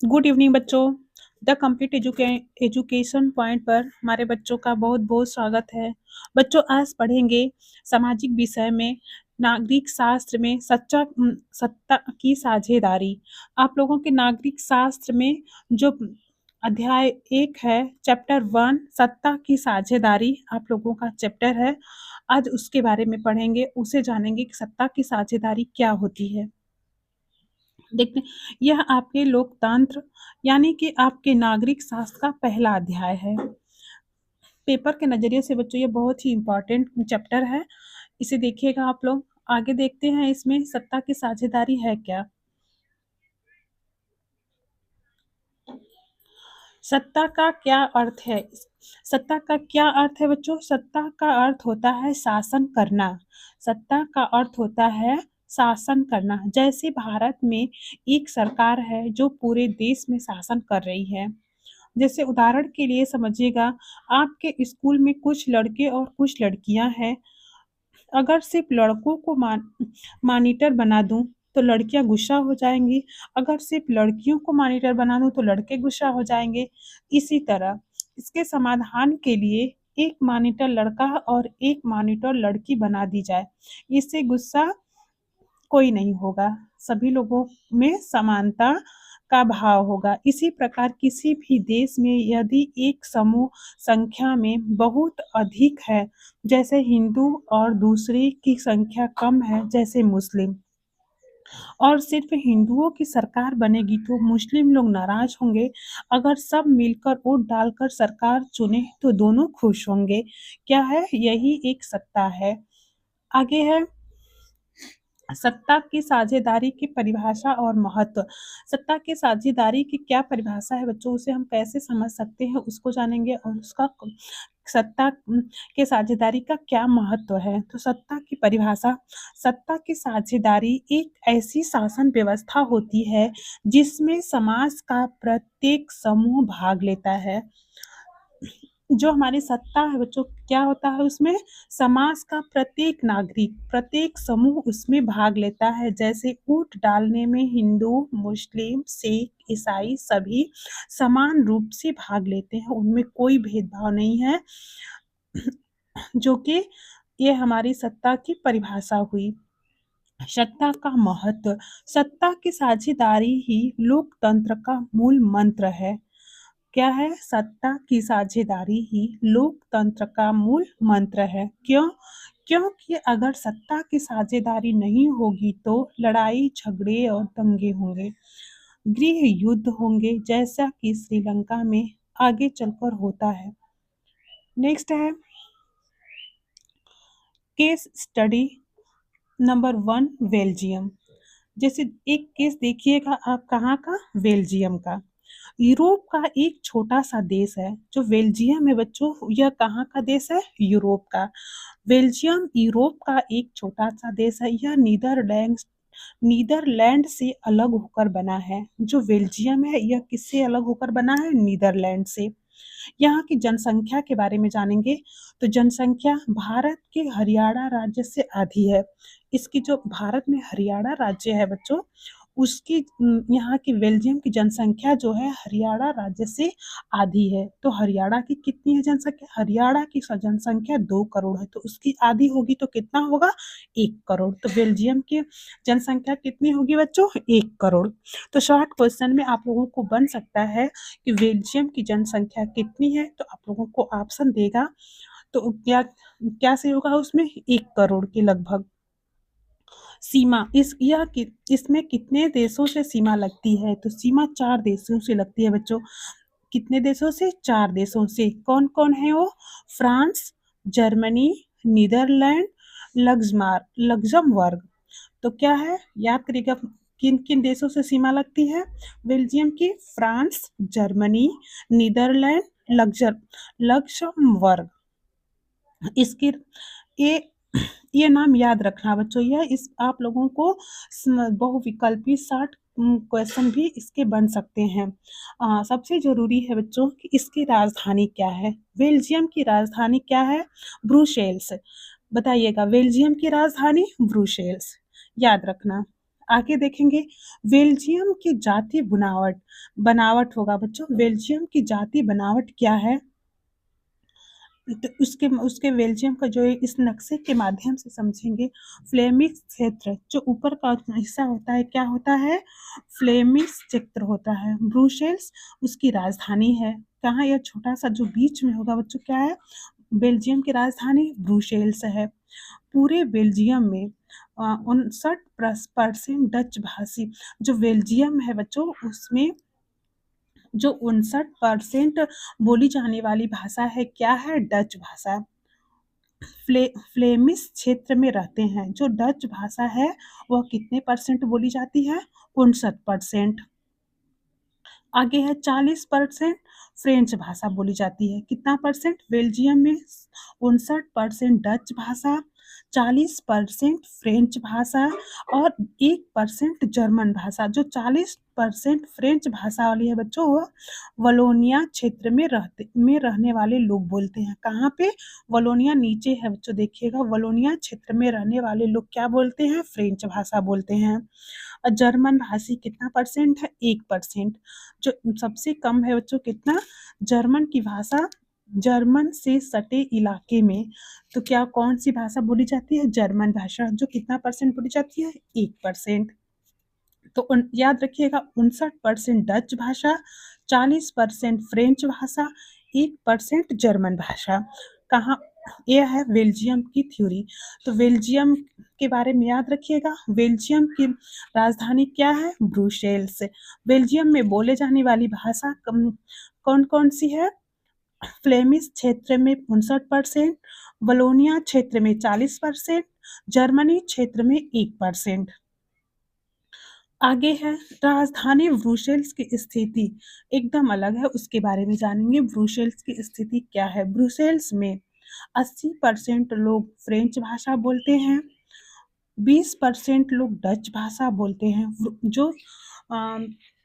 Good evening बच्चों। The complete education point पर हमारे बच्चों का बहुत बहुत स्वागत है। बच्चों आज पढ़ेंगे सामाजिक विषय में नागरिक शास्त्र में सत्ता की साझेदारी। आप लोगों के नागरिक शास्त्र में जो अध्याय 1 है, चैप्टर 1 सत्ता की साझेदारी आप लोगों का चैप्टर है। आज उसके बारे में पढ़ेंगे, उसे जानेंगे कि सत्ता की साझेदारी क्या होती है। देखते हैं, यह आपके लोकतंत्र यानी कि आपके नागरिक शास्त्र का पहला अध्याय है। पेपर के नजरिए से बच्चों ये बहुत ही इम्पोर्टेंट चैप्टर है, इसे देखिएगा आप लोग। आगे देखते हैं इसमें सत्ता की साझेदारी है क्या। सत्ता का क्या अर्थ है? सत्ता का क्या अर्थ है बच्चों? सत्ता का अर्थ होता है शासन करना। सत्ता का अर्थ होता है शासन करना। जैसे भारत में एक सरकार है जो पूरे देश में शासन कर रही है। जैसे उदाहरण के लिए समझिएगा, आपके स्कूल में कुछ लड़के और कुछ लड़कियां हैं। अगर सिर्फ लड़कों को मॉनिटर बना दूं तो लड़कियां गुस्सा हो जाएंगी। अगर सिर्फ लड़कियों को मॉनिटर बना दूं तो लड़के गुस्सा हो जाएंगे। इसी तरह इसके समाधान के लिए एक मॉनिटर लड़का और एक मॉनिटर लड़की बना दी जाए, इससे गुस्सा कोई नहीं होगा, सभी लोगों में समानता का भाव होगा। इसी प्रकार किसी भी देश में यदि एक समूह संख्या में बहुत अधिक है, जैसे हिंदू, और दूसरे की संख्या कम है जैसे मुस्लिम, और सिर्फ हिंदुओं की सरकार बनेगी तो मुस्लिम लोग नाराज होंगे। अगर सब मिलकर वोट डालकर सरकार चुने तो दोनों खुश होंगे। क्या है? यही एक सत्ता है। आगे है सत्ता की साझेदारी की परिभाषा और महत्व। सत्ता की साझेदारी की क्या परिभाषा है बच्चों, उसे हम कैसे समझ सकते हैं उसको जानेंगे, और उसका सत्ता के साझेदारी का क्या महत्व है। तो सत्ता की परिभाषा, सत्ता की साझेदारी एक ऐसी शासन व्यवस्था होती है जिसमें समाज का प्रत्येक समूह भाग लेता है। जो हमारी सत्ता है बच्चों, क्या होता है उसमें? समाज का प्रत्येक नागरिक, प्रत्येक समूह उसमें भाग लेता है। जैसे वोट डालने में हिंदू, मुस्लिम, सिख, ईसाई सभी समान रूप से भाग लेते हैं, उनमें कोई भेदभाव नहीं है। जो कि ये हमारी सत्ता की परिभाषा हुई। सत्ता का महत्व, सत्ता की साझेदारी ही लोकतंत्र का मूल मंत्र है। क्या है? सत्ता की साझेदारी ही लोकतंत्र का मूल मंत्र है। क्यों? क्योंकि अगर सत्ता की साझेदारी नहीं होगी तो लड़ाई झगड़े और दंगे होंगे, गृह युद्ध होंगे, जैसा कि श्रीलंका में आगे चलकर होता है। नेक्स्ट है केस स्टडी नंबर 1, बेल्जियम। जैसे एक केस देखिएगा आप, कहाँ का? बेल्जियम का। यूरोप का एक छोटा सा देश है जो बेल्जियम है बच्चों। यह कहाँ का देश है? यूरोप का। बेल्जियम यूरोप का एक छोटा सा देश है। यह नीदरलैंड से अलग होकर बना है। जो बेल्जियम है यह किससे अलग होकर बना है? नीदरलैंड से। यहाँ की जनसंख्या के बारे में जानेंगे। तो जनसंख्या भारत के हरियाणा राज्य से आधी है। इसकी जो भारत में हरियाणा राज्य है बच्चों, उसकी यहाँ की बेल्जियम की जनसंख्या जो है हरियाणा राज्य से आधी है। तो हरियाणा की कितनी है जनसंख्या? हरियाणा की जनसंख्या 2 करोड़ है, तो उसकी आधी होगी तो कितना होगा? 1 करोड़। तो बेल्जियम की जनसंख्या कितनी होगी बच्चों? 1 करोड़। तो शॉर्ट क्वेश्चन में आप लोगों को बन सकता है कि बेल्जियम की जनसंख्या कितनी है, तो आप लोगों को ऑप्शन देगा तो क्या क्या से होगा उसमें? 1 करोड़ के लगभग। सीमा, इसमें कितने देशों से सीमा लगती है? तो सीमा 4 देशों से लगती है बच्चों। कितने देशों से? 4 देशों से। कौन कौन है वो? France, Germany, Netherlands, Luxembourg. तो क्या है? याद करिएगा किन किन देशों से सीमा लगती है बेल्जियम की? France, Germany, Netherlands, Luxembourg. इसकी ये ये नाम याद रखना बच्चों। यह इस आप लोगों को बहुविकल्पी 60 क्वेश्चन भी इसके बन सकते हैं। सबसे जरूरी है बच्चों कि इसकी राजधानी क्या है। बेल्जियम की राजधानी क्या है? ब्रुसेल्स। बताइएगा, बेल्जियम की राजधानी ब्रुसेल्स, याद रखना। आगे देखेंगे बेल्जियम की जाति बनावट बनावट होगा बच्चों। बेल्जियम की जाति बनावट क्या है, तो उसके उसके बेल्जियम का जो है इस नक्शे के माध्यम से समझेंगे। फ्लेमिश क्षेत्र जो ऊपर का हिस्सा होता है क्या होता है, फ्लेमिश क्षेत्र होता है। ब्रुसेल्स उसकी राजधानी है। कहाँ, यह छोटा सा जो बीच में होगा बच्चों क्या है, बेल्जियम की राजधानी ब्रुसेल्स है। पूरे बेल्जियम में 59% डच भाषी, जो बेल्जियम है बच्चों उसमें जो 59% बोली जाने वाली भाषा है क्या है, डच भाषा। फ्लेमिश क्षेत्र में रहते हैं जो डच भाषा है वह कितने परसेंट बोली जाती है, 59%। आगे है 40% फ्रेंच भाषा बोली जाती है। कितना परसेंट, बेल्जियम में 59% डच भाषा, 40% फ्रेंच भाषा और 1% जर्मन भाषा। जो 40% फ्रेंच भाषा वाली है बच्चों वह वलोनिया क्षेत्र में रहने वाले लोग बोलते हैं। कहाँ पे, वलोनिया नीचे है बच्चों देखिएगा, वलोनिया क्षेत्र में रहने वाले लोग क्या बोलते हैं, फ्रेंच भाषा बोलते हैं। और जर्मन भाषी कितना परसेंट है, 1%। जो सबसे कम है बच्चों कितना, जर्मन की भाषा जर्मन से सटे इलाके में तो क्या कौन सी भाषा बोली जाती है, जर्मन भाषा, जो कितना परसेंट बोली जाती है, 1%। तो याद रखिएगा 59% डच भाषा, 40% फ्रेंच भाषा, 1% जर्मन भाषा। कहाँ, यह है बेल्जियम की थ्योरी। तो बेल्जियम के बारे में याद रखिएगा, बेल्जियम की राजधानी क्या है, ब्रुसेल्स। बेल्जियम में बोले जाने वाली भाषा कौन कौन सी है, फ्लेमिश क्षेत्र में 59%, वलोनिया क्षेत्र में 40%, जर्मनी क्षेत्र में 1%। आगे है राजधानी ब्रुसेल्स की स्थिति एकदम अलग है, उसके बारे में जानेंगे। ब्रुसेल्स की स्थिति क्या है, ब्रुसेल्स में 80% लोग फ्रेंच भाषा बोलते हैं, 20% लोग डच भाषा बोलते हैं। जो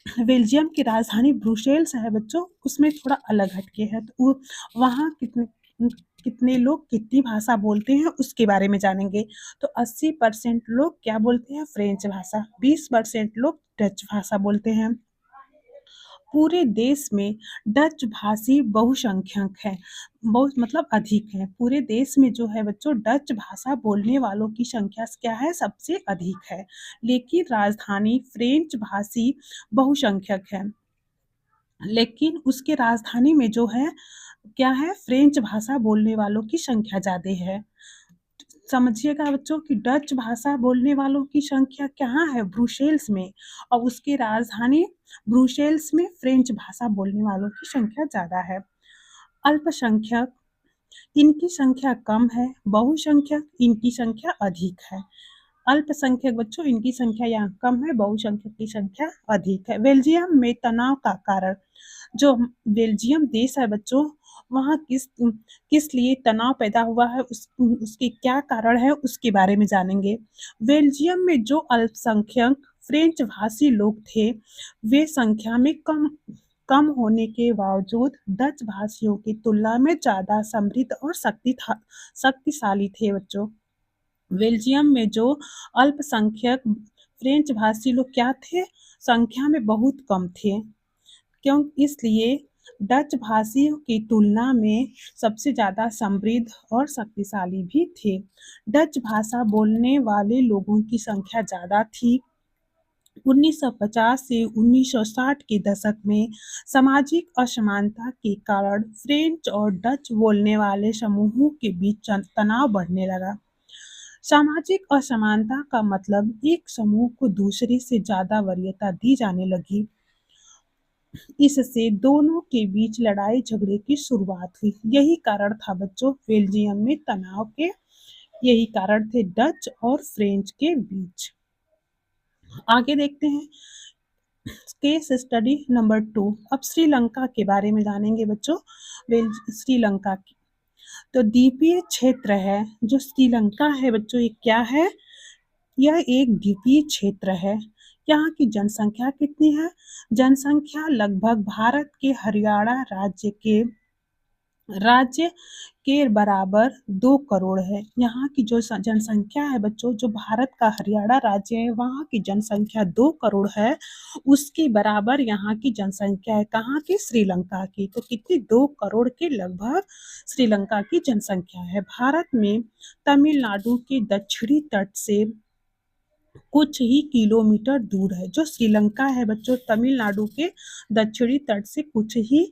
बेल्जियम की राजधानी ब्रुसेल्स है बच्चों उसमें थोड़ा अलग हटके है, तो वहाँ कितने कितने लोग कितनी भाषा बोलते हैं उसके बारे में जानेंगे। तो 80% लोग क्या बोलते हैं, फ्रेंच भाषा, 20% लोग डच भाषा बोलते हैं। पूरे देश में डच भाषी बहुसंख्यक है, बहुत मतलब अधिक है। पूरे देश में जो है बच्चों डच भाषा बोलने वालों की संख्या क्या है, सबसे अधिक है। लेकिन राजधानी फ्रेंच भाषी बहुसंख्यक है, लेकिन उसके राजधानी में जो है क्या है, फ्रेंच भाषा बोलने वालों की संख्या ज़्यादा है। समझिएगा बच्चों कि डच भाषा बोलने वालों की संख्या कहाँ है, ब्रुसेल्स में, और उसकी राजधानी ब्रुसेल्स में फ्रेंच भाषा बोलने वालों की संख्या ज़्यादा है। अल्पसंख्यक इनकी संख्या कम है, बहुसंख्यक इनकी संख्या अधिक है। अल्पसंख्यक बच्चों इनकी संख्या यहाँ कम है, बहुसंख्यक की संख्या अधिक है। बेल्जियम में तनाव का कारण, जो बेल्जियम देश है बच्चों वहाँ किस किस लिए तनाव पैदा हुआ है, उसके क्या कारण है उसके बारे में जानेंगे। बेल्जियम में जो अल्पसंख्यक फ्रेंच भाषी लोग थे वे संख्या में कम कम होने के बावजूद डच भाषियों की तुलना में ज़्यादा समृद्ध और शक्तिशाली थे बच्चों। बेल्जियम में जो अल्पसंख्यक फ्रेंच भाषी लोग क्या थे, संख्या में बहुत कम थे, क्यों, इसलिए डच भाषियों की तुलना में सबसे ज़्यादा समृद्ध और शक्तिशाली भी थे। डच भाषा बोलने वाले लोगों की संख्या ज़्यादा थी। 1950 से 1960 के दशक में सामाजिक असमानता के कारण फ्रेंच और डच बोलने वाले समूहों के बीच तनाव बढ़ने लगा। सामाजिक असमानता का मतलब एक समूह को दूसरे से ज़्यादा वरीयता दी जाने लगी। इससे दोनों के बीच लड़ाई झगड़े की शुरुआत हुई। यही कारण था बच्चों बेल्जियम में तनाव के, यही कारण थे डच और फ्रेंच के बीच। आगे देखते हैं केस स्टडी नंबर 2। अब श्रीलंका के बारे में जानेंगे बच्चों। श्रीलंका की तो द्वीपीय क्षेत्र है, जो श्रीलंका है बच्चों ये क्या है, यह एक द्वीपीय क्षेत्र है। यहाँ की जनसंख्या कितनी है, जनसंख्या लगभग भारत के हरियाणा राज्य के राज्य के बराबर 2 करोड़ है। यहाँ की जो जनसंख्या है बच्चों, जो भारत का हरियाणा राज्य है वहाँ की जनसंख्या 2 करोड़ है, उसके बराबर यहाँ की जनसंख्या है कहाँ की? श्रीलंका की। तो कितनी? 2 करोड़ के लगभग श्रीलंका की जनसंख्या है। भारत में तमिलनाडु के दक्षिणी तट से कुछ ही किलोमीटर दूर है। जो श्रीलंका है बच्चों, तमिलनाडु के दक्षिणी तट से कुछ ही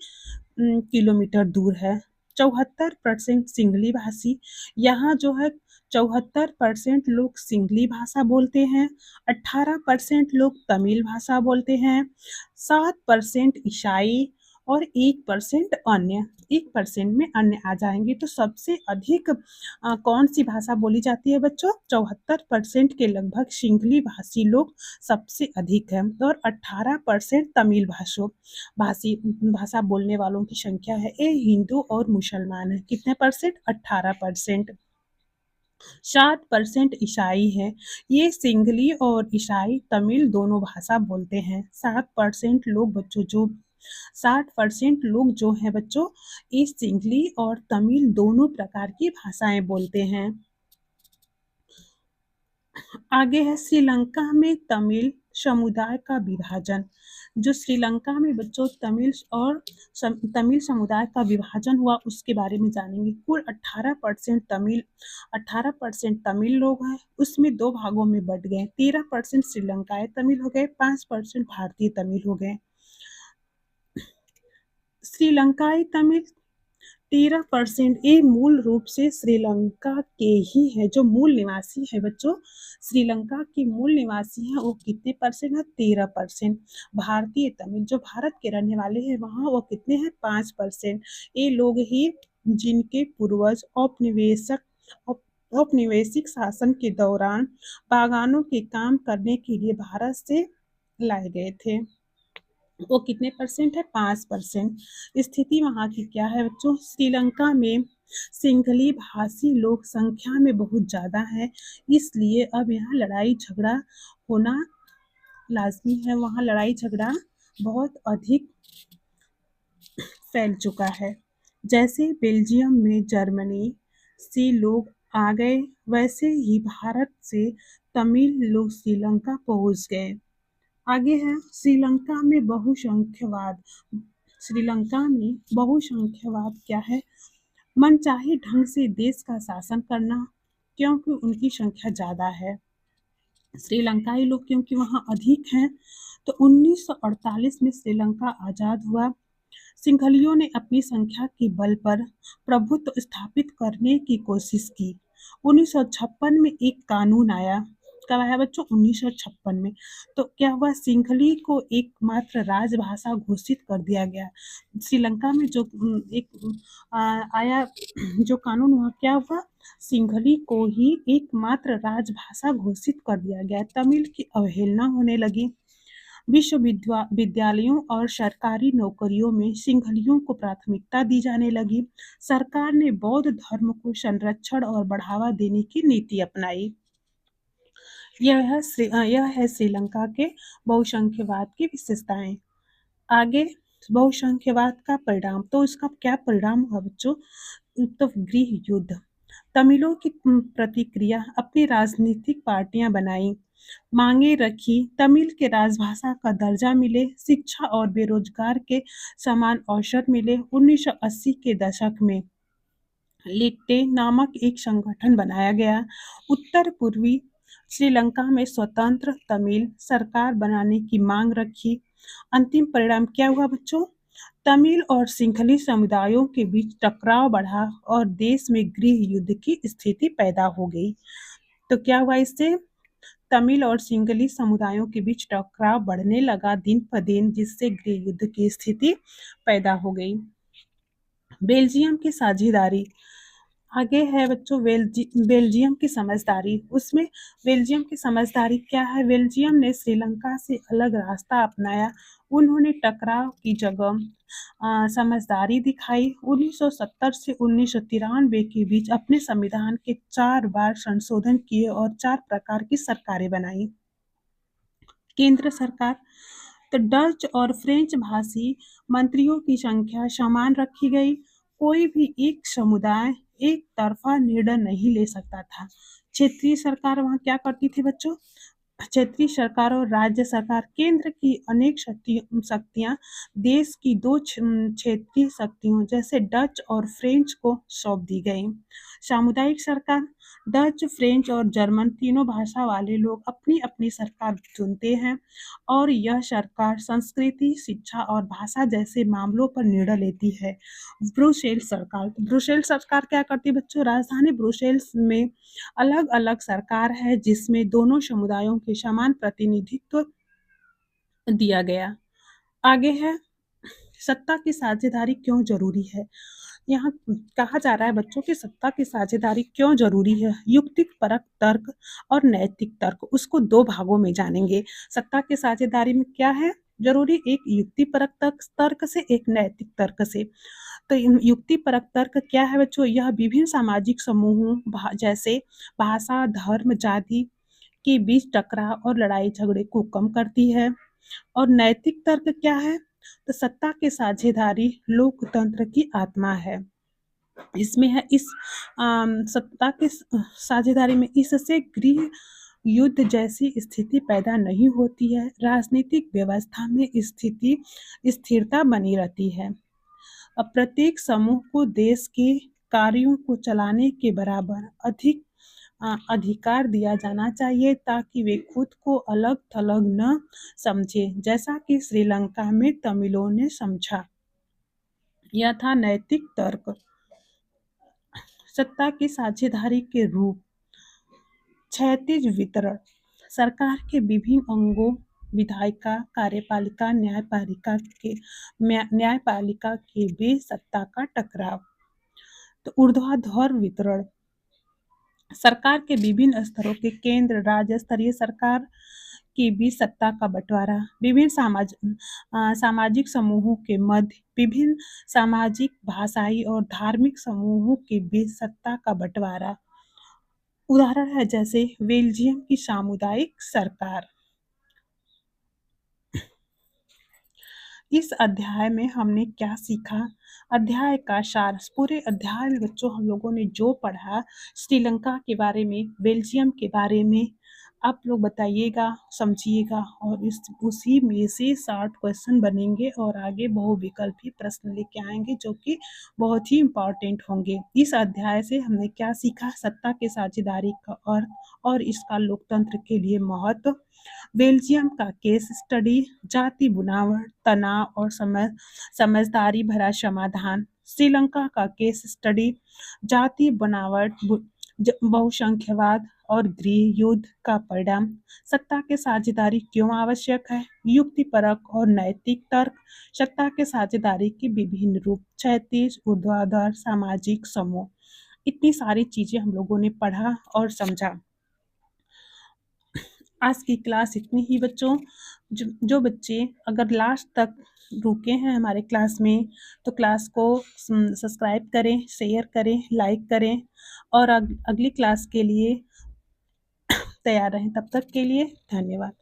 किलोमीटर दूर है। 74% सिंगली भाषी, यहाँ जो है 74% लोग सिंगली भाषा बोलते हैं, 18% लोग तमिल भाषा बोलते हैं, 7% ईसाई और 1% अन्य। 1% में अन्य आ जाएंगे। तो सबसे अधिक कौन सी भाषा बोली जाती है बच्चों? 74% के लगभग सिंगली भाषी लोग सबसे अधिक है और 18% तमिल भाषी भाषा बोलने वालों की संख्या है। ये हिंदू और मुसलमान है। कितने परसेंट? 18%। 7% ईसाई है। ये सिंगली और ईसाई तमिल दोनों भाषा बोलते हैं। 7% लोग बच्चों जो 60% लोग जो हैं बच्चों, ये सिंगली और तमिल दोनों प्रकार की भाषाएं बोलते हैं। आगे है श्रीलंका में तमिल समुदाय का विभाजन। जो श्रीलंका में बच्चों तमिल समुदाय का विभाजन हुआ उसके बारे में जानेंगे। कुल 18% तमिल लोग हैं, उसमें 2 भागों में बट गए। 13% श्रीलंकाई तमिल हो गए, 5% भारतीय तमिल हो गए। श्रीलंकाई तमिल 13% ये मूल रूप से श्रीलंका के ही है। जो मूल निवासी है बच्चों, श्रीलंका के मूल निवासी हैं वो कितने परसेंट है? 13%। भारतीय तमिल जो भारत के रहने वाले हैं वहाँ वो कितने हैं? 5%। ये लोग ही जिनके पूर्वज औपनिवेशिक शासन के दौरान बागानों के काम करने के लिए भारत से लाए गए थे। वो कितने परसेंट है? 5%। स्थिति वहाँ की क्या है बच्चों? श्रीलंका में सिंहली भाषी लोग संख्या में बहुत ज़्यादा है, इसलिए अब यहाँ लड़ाई झगड़ा होना लाजमी है। वहाँ लड़ाई झगड़ा बहुत अधिक फैल चुका है। जैसे बेल्जियम में जर्मनी से लोग आ गए, वैसे ही भारत से तमिल लोग श्रीलंका पहुँच गए। आगे है श्रीलंका में बहुसंख्यवाद। श्रीलंका में बहुसंख्यवाद क्या है? मनचाहे ढंग से देश का शासन करना, क्योंकि उनकी संख्या ज़्यादा है। श्रीलंकाई लोग क्योंकि वहाँ अधिक हैं, तो 1948 में श्रीलंका आज़ाद हुआ। सिंहलियों ने अपनी संख्या के बल पर प्रभुत्व स्थापित करने की कोशिश की। 1956 में एक कानून आया। कब आया बच्चों? 1956 में। तो क्या हुआ? सिंहली को एकमात्र राजभाषा घोषित कर दिया गया। श्रीलंका में जो आया जो कानून हुआ, क्या हुआ? सिंहली को ही एकमात्र राजभाषा घोषित कर दिया गया। तमिल की अवहेलना होने लगी। विश्वविद्यालयों और सरकारी नौकरियों में सिंहलियों को प्राथमिकता दी जाने लगी। सरकार ने बौद्ध धर्म को संरक्षण और बढ़ावा देने की नीति अपनाई। यह है श्रीलंका के बहुसंख्यवाद की विशेषताएं। आगे बहुसंख्यवाद का परिणाम। तो इसका क्या परिणाम हुआ बच्चों? तो गृह युद्ध। तमिलों की प्रतिक्रिया, अपनी राजनीतिक पार्टियां बनाई, मांगे रखी, तमिल के राजभाषा का दर्जा मिले, शिक्षा और बेरोजगार के समान अवसर मिले। 1980 के दशक में लिट्टे नामक एक संगठन बनाया गया। उत्तर पूर्वी श्रीलंका में स्वतंत्र तमिल सरकार बनाने की मांग रखी। अंतिम परिणाम क्या हुआ बच्चों? तमिल और सिंहली समुदायों के बीच टकराव बढ़ा और देश में गृह युद्ध की स्थिति पैदा हो गई। तो क्या हुआ इससे? तमिल और सिंहली समुदायों के बीच टकराव बढ़ने लगा दिन पर दिन, जिससे गृह युद्ध की स्थिति पैदा हो गई। बेल्जियम की साझेदारी। आगे है बच्चों बेल्जियम की समझदारी। उसमें बेल्जियम की समझदारी क्या है? बेल्जियम ने श्रीलंका से अलग रास्ता अपनाया। उन्होंने टकराव की जगह समझदारी दिखाई। 1970 से 1993 के बीच अपने संविधान के 4 बार संशोधन किए और 4 प्रकार की सरकारें बनाई। केंद्र सरकार। तो डच और फ्रेंच भाषी मंत्रियों की संख्या समान रखी गई। कोई भी एक समुदाय एक तरफा निर्णय नहीं ले सकता था। क्षेत्रीय सरकार वहाँ क्या करती थी बच्चों? क्षेत्रीय सरकार और राज्य सरकार केंद्र की अनेक शक्तियां देश की दो क्षेत्रीय शक्तियों जैसे डच और फ्रेंच को सौंप दी गई। सामुदायिक सरकार डच, फ्रेंच और जर्मन तीनों भाषा वाले लोग अपनी अपनी सरकार चुनते हैं और यह सरकार संस्कृति, शिक्षा और भाषा जैसे मामलों पर निर्णय लेती है। ब्रुसेल्स सरकार क्या करती है बच्चों? राजधानी ब्रुसेल्स में अलग अलग सरकार है जिसमें दोनों समुदायों के समान प्रतिनिधित्व दिया गया। आगे है सत्ता की साझेदारी क्यों जरूरी है। यहाँ कहा जा रहा है बच्चों की सत्ता की साझेदारी क्यों जरूरी है। युक्तिक परक तर्क और नैतिक तर्क, उसको दो भागों में जानेंगे। सत्ता की साझेदारी में क्या है जरूरी? एक युक्ति परक तर्क से, एक नैतिक तर्क से। तो युक्ति परक तर्क क्या है बच्चों? यह विभिन्न सामाजिक समूहों जैसे भाषा, धर्म, जाति के बीच टकराव और लड़ाई झगड़े को कम करती है। और नैतिक तर्क क्या है? तो सत्ता की साझेदारी लोकतंत्र की आत्मा है। इसमें है इस सत्ता की साझेदारी में इससे गृह युद्ध जैसी स्थिति पैदा नहीं होती है। राजनीतिक व्यवस्था में स्थिरता बनी रहती है। अब प्रत्येक समूह को देश के कार्यों को चलाने के बराबर अधिकार दिया जाना चाहिए ताकि वे खुद को अलग थलग न समझे, जैसा कि श्रीलंका में तमिलों ने समझा। यह था नैतिक तर्क। सत्ता की साझेदारी के रूप। क्षैतिज वितरण। सरकार के विभिन्न अंगों विधायिका, कार्यपालिका, न्यायपालिका के बीच सत्ता का टकराव। तो ऊर्ध्वाधर वितरण। सरकार के विभिन्न स्तरों के केंद्र, राज्य स्तरीय सरकार के बीच सत्ता का बंटवारा। विभिन्न सामाजिक समूहों के मध्य, विभिन्न सामाजिक, भाषाई और धार्मिक समूहों के बीच सत्ता का बंटवारा। उदाहरण है जैसे बेल्जियम की सामुदायिक सरकार। इस अध्याय में हमने क्या सीखा? अध्याय का सार। पूरे अध्याय में बच्चों हम लोगों ने जो पढ़ा, श्रीलंका के बारे में, बेल्जियम के बारे में, आप लोग बताइएगा, समझिएगा और उसी में से 60 क्वेश्चन बनेंगे और आगे बहुविकल्पी प्रश्न लेके आएंगे जो कि बहुत ही इम्पोर्टेंट होंगे। इस अध्याय से हमने क्या सीखा? सत्ता की साझेदारी का अर्थ और इसका लोकतंत्र के लिए महत्व, बेल्जियम का केस स्टडी, जाति बुनावट, तनाव और समझदारी भरा समाधान, श्रीलंका का केस स्टडी, जाति बनावट, बहुसंख्यवाद और गृह युद्ध का परिणाम, सत्ता की साझेदारी क्यों आवश्यक है, युक्तिपरक और नैतिक तर्क, सत्ता की साझेदारी के विभिन्न रूप, क्षैतिज, ऊर्ध्वाधर, सामाजिक समूह। इतनी सारी चीजें हम लोगों ने पढ़ा और समझा। आज की क्लास इतनी ही बच्चों। जो बच्चे अगर लास्ट तक रुके हैं हमारे क्लास में तो क्लास को सब्सक्राइब करें, शेयर करें, लाइक करें और अगली क्लास के लिए तैयार रहें। तब तक के लिए धन्यवाद।